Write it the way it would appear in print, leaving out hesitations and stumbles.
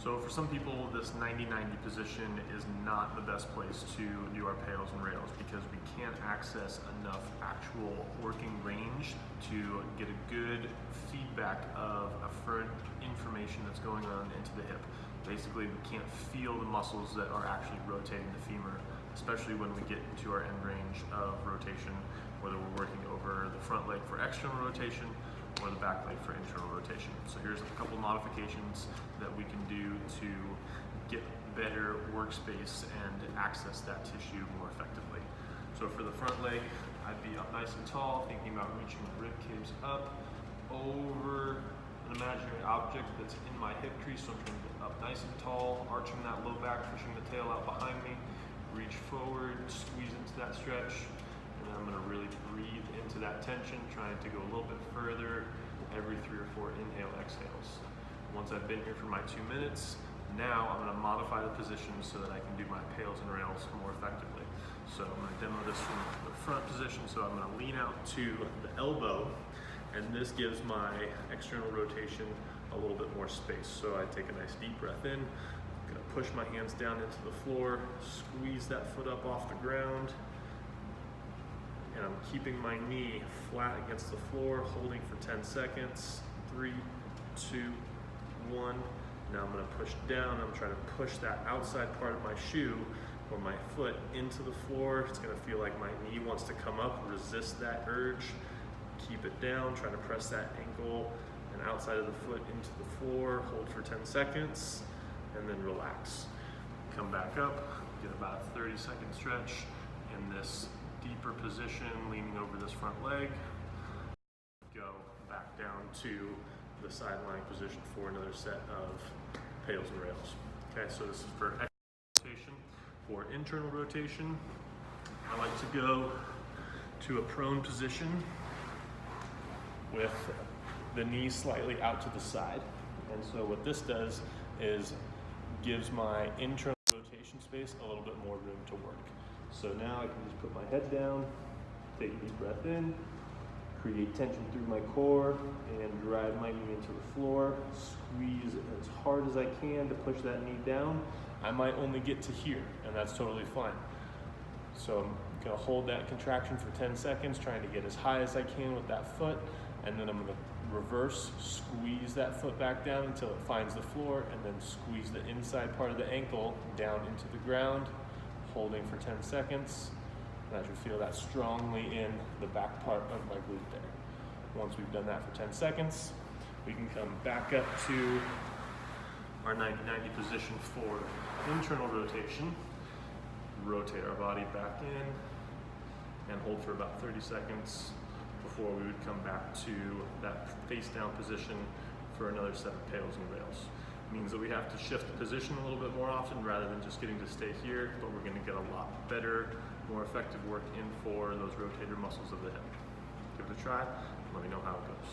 So for some people, this 90-90 position is not the best place to do our PAILs and rails because we can't access enough actual working range to get a good feedback of afferent information that's going on into the hip. Basically, we can't feel the muscles that are actually rotating the femur, especially when we get into our end range of rotation, whether we're working over the front leg for external rotation or the back leg for internal rotation. So here's a couple modifications that we can do to get better workspace and access that tissue more effectively. So for the front leg, I'd be up nice and tall, thinking about reaching the rib cage up over an imaginary object that's in my hip crease. So I'm trying to get up nice and tall, arching that low back, pushing the tail out behind me, reach forward, squeeze into that stretch. And then I'm going to really breathe into that tension, trying to go a little bit further every 3 or 4 inhale exhales. Once I've been here for my 2 minutes, now I'm going to modify the position so that I can do my PAILs and rails more effectively. So I'm going to demo this from the front position. So I'm going to lean out to the elbow, and this gives my external rotation a little bit more space. So I take a nice deep breath in, I'm going to push my hands down into the floor, squeeze that foot up off the ground, and I'm keeping my knee flat against the floor, holding for 10 seconds. 3, 2, 1. Now I'm going to push down. I'm trying to push that outside part of my shoe or my foot into the floor. It's going to feel like my knee wants to come up. Resist that urge. Keep it down. Try to press that ankle and outside of the foot into the floor. Hold for 10 seconds and then relax. Come back up. Get about a 30-second stretch in this deeper position, leaning over this front leg. Go back down to the sideline position for another set of PAILs and rails. Okay, so this is for external rotation. For internal rotation, I like to go to a prone position with the knees slightly out to the side. And so what this does is gives my internal rotation space a little bit more room to work. So now I can just put my head down, take a deep breath in, create tension through my core, and drive my knee into the floor. Squeeze as hard as I can to push that knee down. I might only get to here, and that's totally fine. So I'm gonna hold that contraction for 10 seconds, trying to get as high as I can with that foot, and then I'm gonna reverse, squeeze that foot back down until it finds the floor, and then squeeze the inside part of the ankle down into the ground, holding for 10 seconds. And I should feel that strongly in the back part of my glute there. Once we've done that for 10 seconds, we can come back up to our 90-90 position for internal rotation. Rotate our body back in and hold for about 30 seconds before we would come back to that face down position for another set of PAILs and rails. Means that we have to shift the position a little bit more often rather than just getting to stay here, but we're going to get a lot better, more effective work in for those rotator muscles of the hip. Give it a try, let me know how it goes.